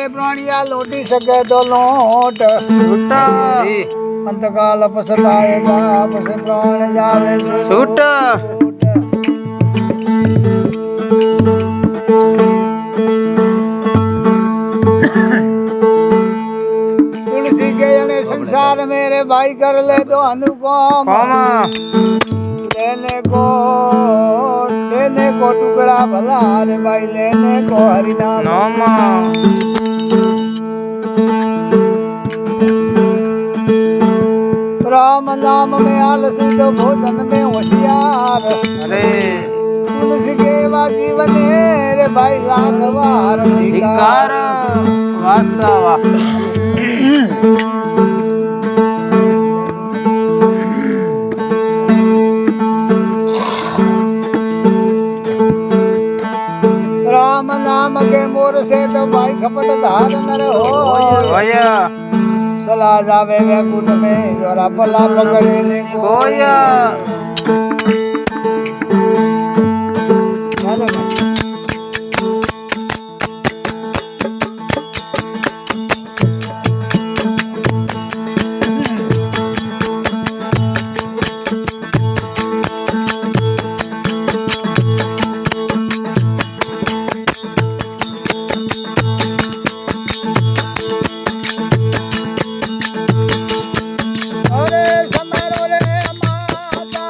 मेरे प्राणिया लोटी सके तो लोट छूटा अंतकाल पछताएगा पछ प्राण जावे छूटा तुलसी के जने संसार मेरे भाई कर ले तो अनुपम कोमा लेने को टुकड़ा भला रे भाई लेने को हरिनाम नोमा राम नाम में आलसी तो भोजन में होशियार अरे तुलसी के वाजी बने रे भाई लाखवार धिकार वासा वाह राम नाम के मोर से तो भाई खपट धार नर हो होया सला जावे वैकुंठ में जोरा पला पकड़े ने होया अरे समारो रे माता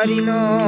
હરિનો